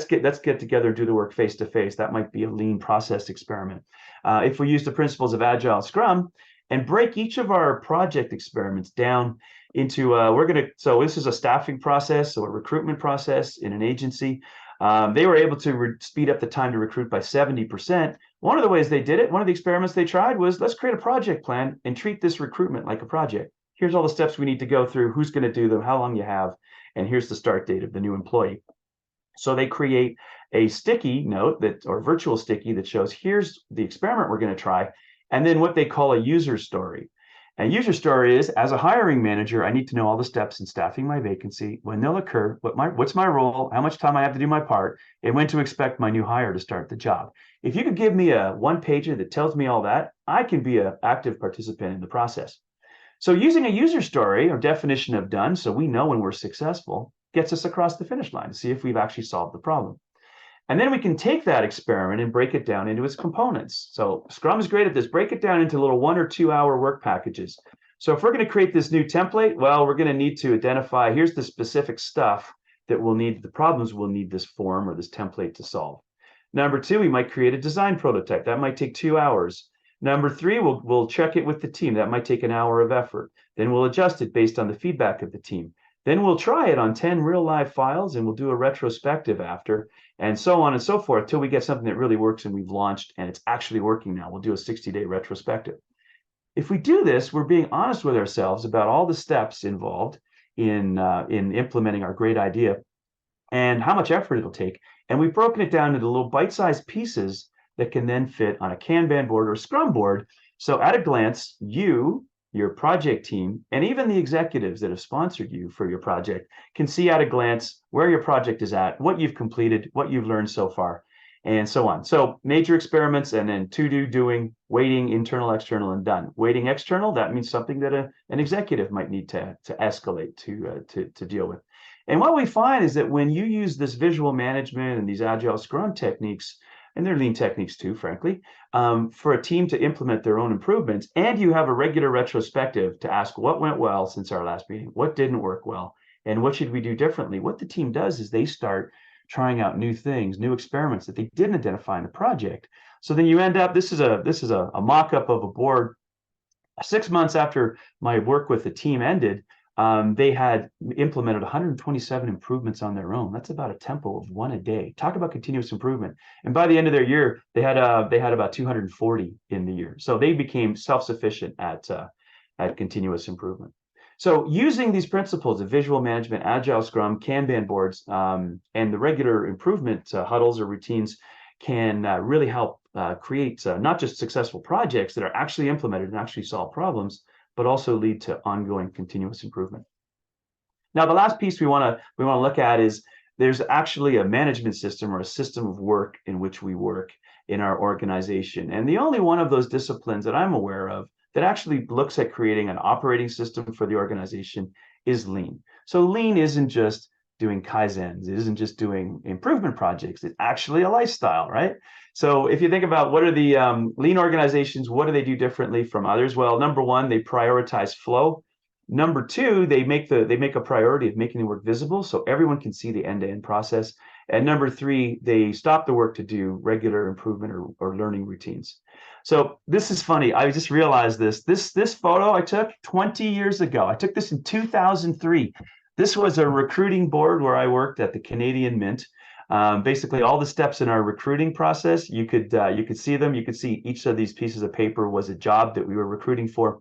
get together and do the work face to face. That might be a lean process experiment. If we use the principles of Agile Scrum and break each of our project experiments down into so this is a staffing process or a recruitment process in an agency. They were able to speed up the time to recruit by 70%. One of the ways they did it, one of the experiments they tried was, let's create a project plan and treat this recruitment like a project. Here's all the steps we need to go through, who's going to do them, how long you have, and here's the start date of the new employee. So they create a sticky note or virtual sticky that shows here's the experiment we're going to try, and then what they call a user story. A user story is, as a hiring manager, I need to know all the steps in staffing my vacancy, when they'll occur, what's my role, how much time I have to do my part, and when to expect my new hire to start the job. If you could give me a one-pager that tells me all that, I can be an active participant in the process. So using a user story or definition of done, so we know when we're successful, gets us across the finish line to see if we've actually solved the problem. And then we can take that experiment and break it down into its components. So Scrum is great at this. Break it down into little 1 or 2 hour work packages. So if we're going to create this new template, well, we're going to need to identify, here's the specific stuff that we'll need, the problems we'll need this form or this template to solve. Number 2, we might create a design prototype. That might take 2 hours. Number three, we'll check it with the team. That might take an hour of effort. Then we'll adjust it based on the feedback of the team. Then we'll try it on 10 real live files and we'll do a retrospective after, and so on and so forth till we get something that really works and we've launched and it's actually working now. We'll do a 60-day retrospective. If we do this, we're being honest with ourselves about all the steps involved in implementing our great idea and how much effort it'll take. And we've broken it down into little bite-sized pieces that can then fit on a Kanban board or a Scrum board. So at a glance, you, your project team, and even the executives that have sponsored you for your project can see at a glance where your project is at, what you've completed, what you've learned so far, and so on. So major experiments and then to do, doing, waiting, internal, external, and done. Waiting external, that means something that an executive might need to escalate to deal with. And what we find is that when you use this visual management and these Agile Scrum techniques, and they're lean techniques too, frankly, for a team to implement their own improvements, and you have a regular retrospective to ask what went well since our last meeting, what didn't work well, and what should we do differently. What the team does is they start trying out new things, new experiments that they didn't identify in the project. So then you end up, this is a mock-up of a board. 6 months after my work with the team ended, they had implemented 127 improvements on their own. That's about a tempo of one a day. Talk about continuous improvement. And by the end of their year, they had about 240 in the year. So they became self-sufficient at continuous improvement. So using these principles of visual management, Agile Scrum, Kanban boards, and the regular improvement huddles or routines can really help create not just successful projects that are actually implemented and actually solve problems, but also lead to ongoing continuous improvement. Now, the last piece we want to look at is there's actually a management system or a system of work in which we work in our organization. And the only one of those disciplines that I'm aware of that actually looks at creating an operating system for the organization is lean. So lean isn't just doing Kaizens, it isn't just doing improvement projects, it's actually a lifestyle, right? So if you think about what are the lean organizations, what do they do differently from others? Well, number one, they prioritize flow. Number two, they make a priority of making the work visible so everyone can see the end-to-end process. And number three, they stop the work to do regular improvement or learning routines. So this is funny. I just realized this photo I took 20 years ago. I took this in 2003. This was a recruiting board where I worked at the Canadian Mint. Basically, all the steps in our recruiting process, you could see them. You could see each of these pieces of paper was a job that we were recruiting for.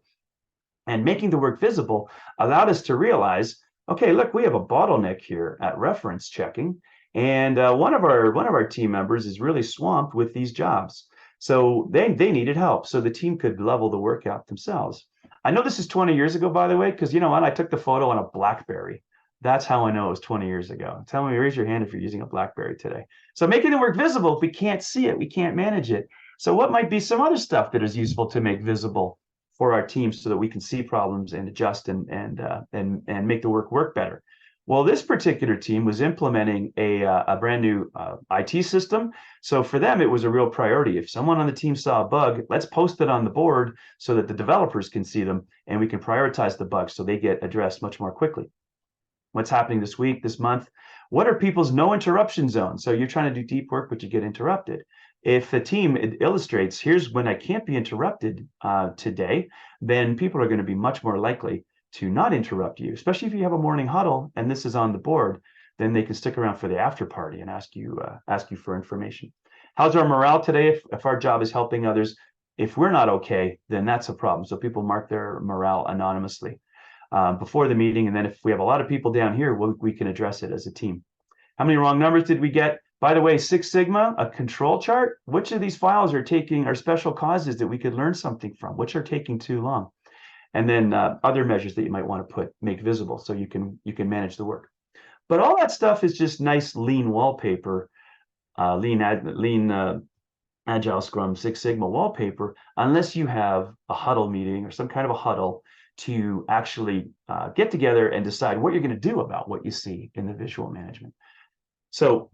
And making the work visible allowed us to realize, okay, look, we have a bottleneck here at reference checking. And one of our team members is really swamped with these jobs. So they needed help so the team could level the work out themselves. I know this is 20 years ago, by the way, because you know what? I took the photo on a BlackBerry. That's how I know it was 20 years ago. Tell me, raise your hand if you're using a BlackBerry today. So making the work visible, if we can't see it, we can't manage it. So what might be some other stuff that is useful to make visible for our teams so that we can see problems and adjust and make the work better? Well, this particular team was implementing a brand new IT system. So for them, it was a real priority. If someone on the team saw a bug, let's post it on the board so that the developers can see them and we can prioritize the bugs so they get addressed much more quickly. What's happening this week, this month? What are people's no interruption zones? So you're trying to do deep work, but you get interrupted. If the team illustrates, here's when I can't be interrupted today, then people are going to be much more likely to not interrupt you, especially if you have a morning huddle and this is on the board, then they can stick around for the after party and ask you for information. How's our morale today? If our job is helping others, if we're not okay, then that's a problem. So people mark their morale anonymously before the meeting. And then if we have a lot of people down here, we can address it as a team. How many wrong numbers did we get? By the way, Six Sigma, a control chart. Which of these files are special causes that we could learn something from? Which are taking too long? And then other measures that you might want to make visible so you can manage the work. But all that stuff is just nice lean wallpaper, lean Agile Scrum Six Sigma wallpaper, unless you have a huddle meeting or some kind of a huddle to actually get together and decide what you're going to do about what you see in the visual management. So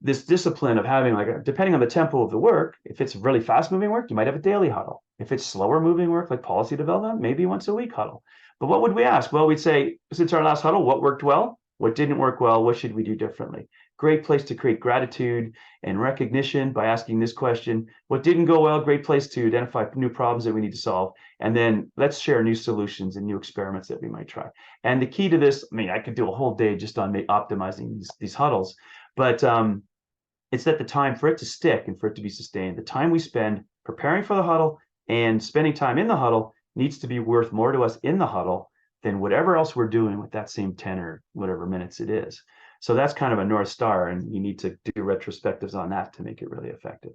this discipline of having, depending on the tempo of the work, if it's really fast moving work, you might have a daily huddle. If it's slower moving work, like policy development, maybe once a week huddle. But what would we ask? Well, we'd say, since our last huddle, what worked well? What didn't work well? What should we do differently? great place to create gratitude and recognition by asking this question. What didn't go well? Great place to identify new problems that we need to solve. And then let's share new solutions and new experiments that we might try. And the key to this, I mean, I could do a whole day just on optimizing these huddles, but it's that the time for it to stick and for it to be sustained, the time we spend preparing for the huddle and spending time in the huddle needs to be worth more to us in the huddle than whatever else we're doing with that same 10 or whatever minutes it is. So that's kind of a North Star, and you need to do retrospectives on that to make it really effective.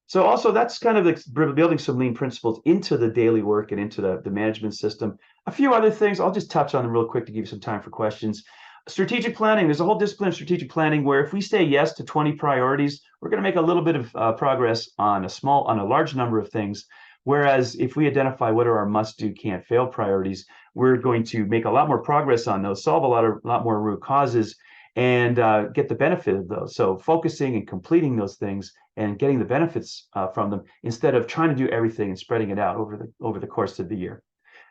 So also that's kind of building some lean principles into the daily work and into the management system. A few other things, I'll just touch on them real quick to give you some time for questions. Strategic planning, there's a whole discipline of strategic planning where if we say yes to 20 priorities, we're going to make a little bit of progress on a large number of things. Whereas if we identify what are our must-do, can't-fail priorities, we're going to make a lot more progress on those, solve a lot more root causes, and get the benefit of those. So focusing and completing those things and getting the benefits from them instead of trying to do everything and spreading it out over the course of the year.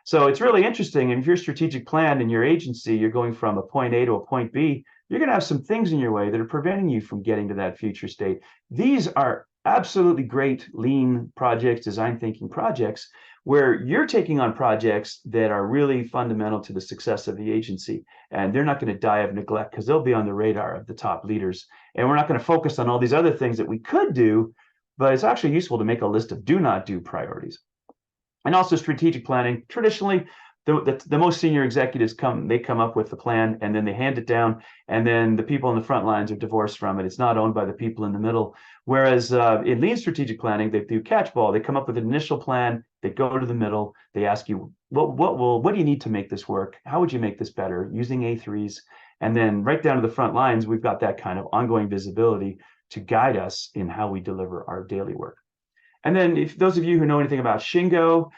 So it's really interesting. And if your strategic plan in your agency, you're going from a point A to a point B, you're going to have some things in your way that are preventing you from getting to that future state. These are absolutely great lean projects, design thinking projects, where you're taking on projects that are really fundamental to the success of the agency. And they're not going to die of neglect because they'll be on the radar of the top leaders. And we're not going to focus on all these other things that we could do, but it's actually useful to make a list of do not do priorities. And also strategic planning. Traditionally, the most senior executives come up with the plan and then they hand it down, and then the people in the front lines are divorced from it. It's not owned by the people in the middle. Whereas in lean strategic planning, they do catchball. They come up with an initial plan. They go to the middle. They ask you, what do you need to make this work? How would you make this better using A3s? And then right down to the front lines, we've got that kind of ongoing visibility to guide us in how we deliver our daily work. And then if those of you who know anything about Shingo,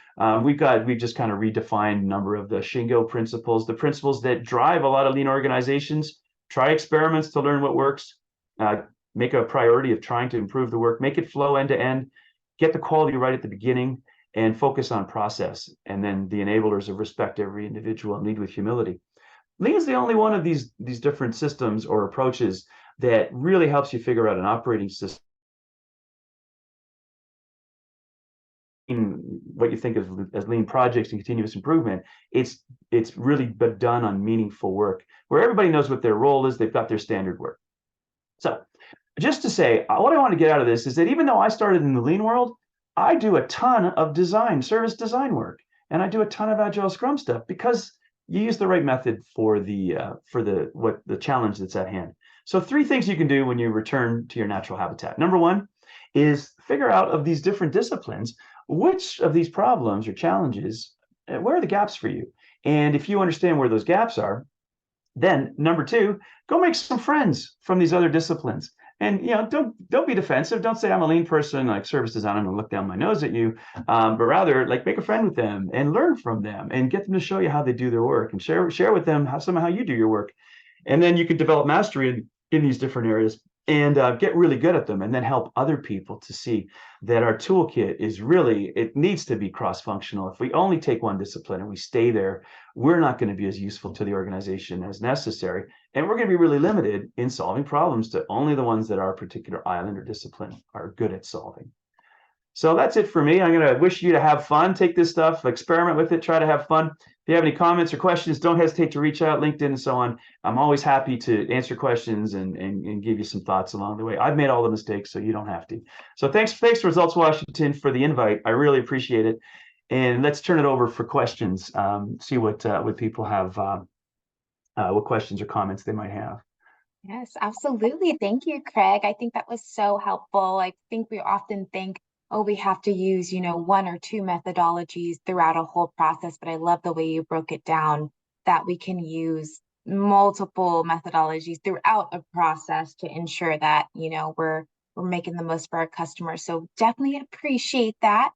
we've just kind of redefined a number of the Shingo principles, the principles that drive a lot of lean organizations. Try experiments to learn what works, make a priority of trying to improve the work, make it flow end to end, get the quality right at the beginning, and focus on process. And then the enablers of respect every individual and lead with humility. Lean is the only one of these different systems or approaches that really helps you figure out an operating system. What you think of as lean projects and continuous improvement, it's really but done on meaningful work where everybody knows what their role is. They've got their standard work. So just to say, what I want to get out of this is that even though I started in the lean world, I do a ton of service design work, and I do a ton of Agile Scrum stuff because you use the right method for the challenge that's at hand. So 3 things you can do when you return to your natural habitat. Number 1 is figure out of these different disciplines, which of these problems or challenges, where are the gaps for you? And if you understand where those gaps are, then number 2, go make some friends from these other disciplines. And don't be defensive. Don't say I'm a lean person, like service design, I'm gonna look down my nose at you. But rather, like, make a friend with them and learn from them and get them to show you how they do their work and share with them how you do your work. And then you can develop mastery in these different areas and get really good at them, and then help other people to see that our toolkit it needs to be cross-functional. If we only take one discipline and we stay there, we're not going to be as useful to the organization as necessary, and we're going to be really limited in solving problems to only the ones that our particular island or discipline are good at solving. So that's it for me. I'm going to wish you to have fun. Take this stuff, experiment with it, try to have fun. If you have any comments or questions, don't hesitate to reach out, LinkedIn and so on. I'm always happy to answer questions and give you some thoughts along the way. I've made all the mistakes, so you don't have to. So thanks to Results Washington for the invite. I really appreciate it. And let's turn it over for questions, see what people have, what questions or comments they might have. Yes, absolutely. Thank you, Craig. I think that was so helpful. I think we often think, oh, we have to use, 1 or 2 methodologies throughout a whole process, but I love the way you broke it down, that we can use multiple methodologies throughout a process to ensure that, we're making the most for our customers. So definitely appreciate that.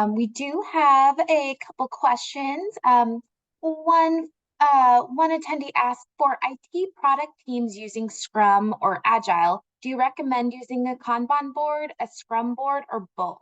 We do have a couple questions. One attendee asked, for IT product teams using Scrum or Agile, do you recommend using a Kanban board, a Scrum board, or both?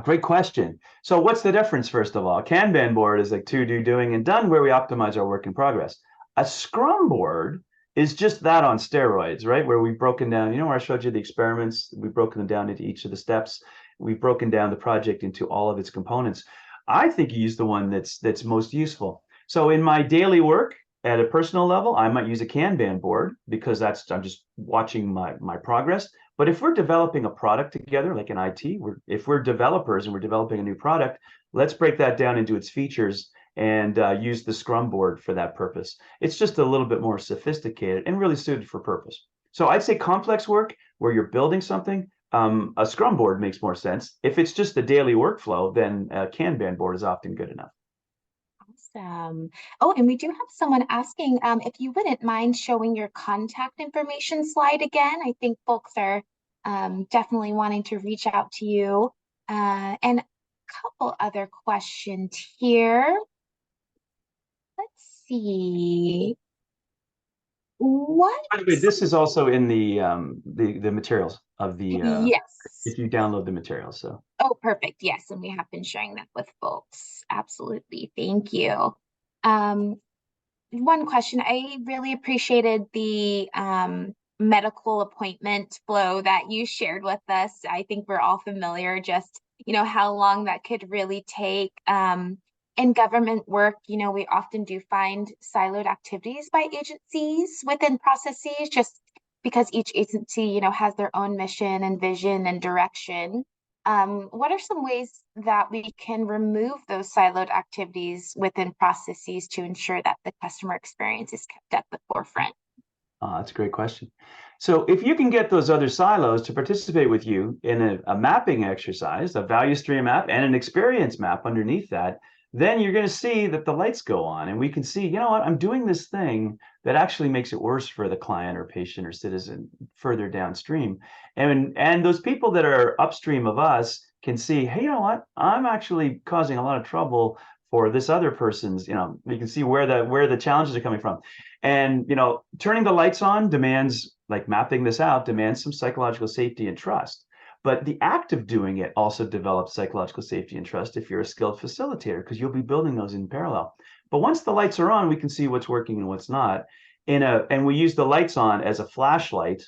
Great question. So what's the difference, first of all? A Kanban board is like to do, doing, and done, where we optimize our work in progress. A Scrum board is just that on steroids, right? Where we've broken down, you know, where I showed you the experiments, we've broken them down into each of the steps. We've broken down the project into all of its components. I think you use the one that's most useful. So in my daily work at a personal level, I might use a Kanban board because I'm just watching my progress. But if we're developing a product together, like in IT, if we're developers and we're developing a new product, let's break that down into its features and use the Scrum board for that purpose. It's just a little bit more sophisticated and really suited for purpose. So I'd say complex work where you're building something, a Scrum board makes more sense. If it's just the daily workflow, then a Kanban board is often good enough. Awesome. Oh, and we do have someone asking if you wouldn't mind showing your contact information slide again. I think folks are definitely wanting to reach out to you. And a couple other questions here. Let's see. What? By the way, this is also in the materials of the Yes. if you download the materials. So Oh, perfect. Yes, and we have been sharing that with folks. Absolutely. Thank you. Um, One question, I really appreciated the medical appointment flow that you shared with us. I think we're all familiar just, how long that could really take. In government work, we often do find siloed activities by agencies within processes, just because each agency, has their own mission and vision and direction. What are some ways that we can remove those siloed activities within processes to ensure that the customer experience is kept at the forefront? that's a great question. So if you can get those other silos to participate with you in a mapping exercise, a value stream map and an experience map underneath that, then you're going to see that the lights go on and we can see, you know what, I'm doing this thing that actually makes it worse for the client or patient or citizen further downstream. And those people that are upstream of us can see, hey, you know what, I'm actually causing a lot of trouble for this other person's, you can see where the challenges are coming from. And turning the lights on demands, like mapping this out, demands some psychological safety and trust. But the act of doing it also develops psychological safety and trust if you're a skilled facilitator, because you'll be building those in parallel. But once the lights are on, we can see what's working and what's not. And we use the lights on as a flashlight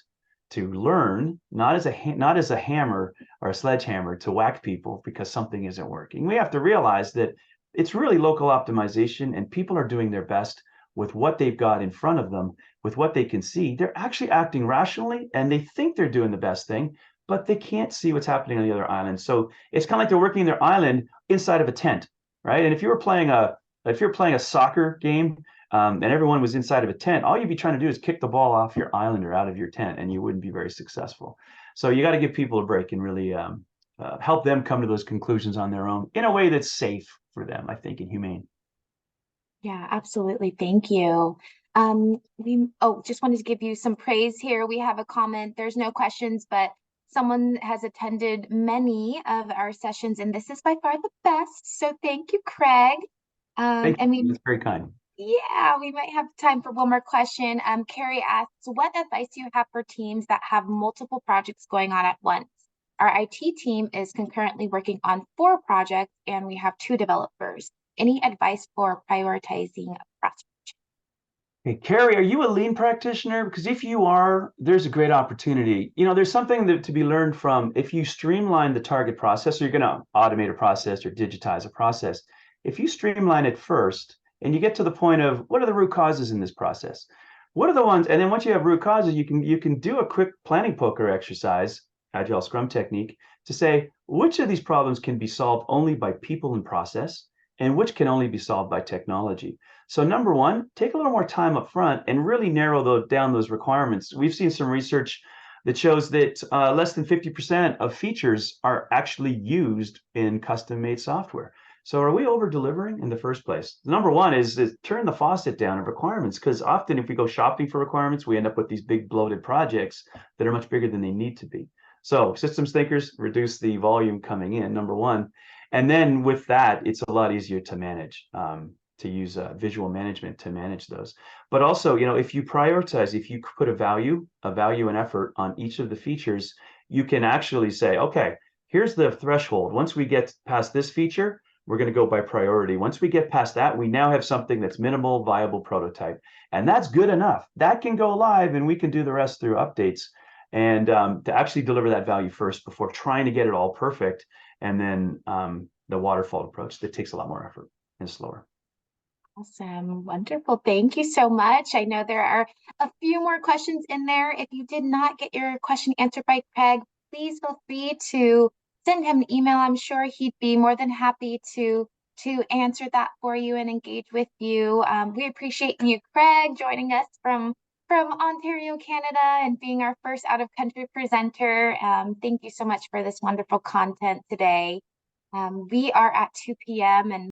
to learn, not as a hammer or a sledgehammer to whack people because something isn't working. We have to realize that it's really local optimization, and people are doing their best with what they've got in front of them, with what they can see. They're actually acting rationally and they think they're doing the best thing, but they can't see what's happening on the other island. So it's kind of like they're working their island inside of a tent, right? And if you're playing a soccer game and everyone was inside of a tent, all you'd be trying to do is kick the ball off your island or out of your tent, and you wouldn't be very successful. So you got to give people a break and really help them come to those conclusions on their own in a way that's safe for them, I think, and humane. Yeah, absolutely. Thank you. Just wanted to give you some praise here. We have a comment. There's no questions, but someone has attended many of our sessions, and this is by far the best. So thank you, Craig. Thank And you. That's very kind. yeah, we might have time for one more question. Carrie asks, what advice do you have for teams that have multiple projects going on at once? Our IT team is concurrently working on 4 projects, and we have 2 developers. Any advice for prioritizing across? Hey, Carrie, are you a lean practitioner? Because if you are, there's a great opportunity. There's something to be learned from if you streamline the target process, or you're going to automate a process or digitize a process. If you streamline it first and you get to the point of what are the root causes in this process? What are the ones? And then once you have root causes, you can do a quick planning poker exercise, Agile Scrum technique, to say which of these problems can be solved only by people and process, and which can only be solved by technology. So number one, take a little more time up front and really narrow down those requirements. We've seen some research that shows that less than 50% of features are actually used in custom-made software. So are we over-delivering in the first place? Number one is turn the faucet down of requirements, because often if we go shopping for requirements, we end up with these big bloated projects that are much bigger than they need to be. So systems thinkers, reduce the volume coming in, number one. And then with that, it's a lot easier to manage, to use visual management to manage those. But also, if you prioritize, if you put a value and effort on each of the features, you can actually say, okay, here's the threshold. Once we get past this feature, we're going to go by priority. Once we get past that, we now have something that's minimal viable prototype, and that's good enough. That can go live, and we can do the rest through updates. And to actually deliver that value first before trying to get it all perfect, and then the waterfall approach that takes a lot more effort and slower. Awesome. Wonderful. Thank you so much. I know there are a few more questions in there. If you did not get your question answered by Craig, please feel free to send him an email. I'm sure he'd be more than happy to answer that for you and engage with you. We appreciate you, Craig, joining us from Ontario, Canada, and being our first out-of-country presenter. Thank you so much for this wonderful content today. We are at 2 p.m. and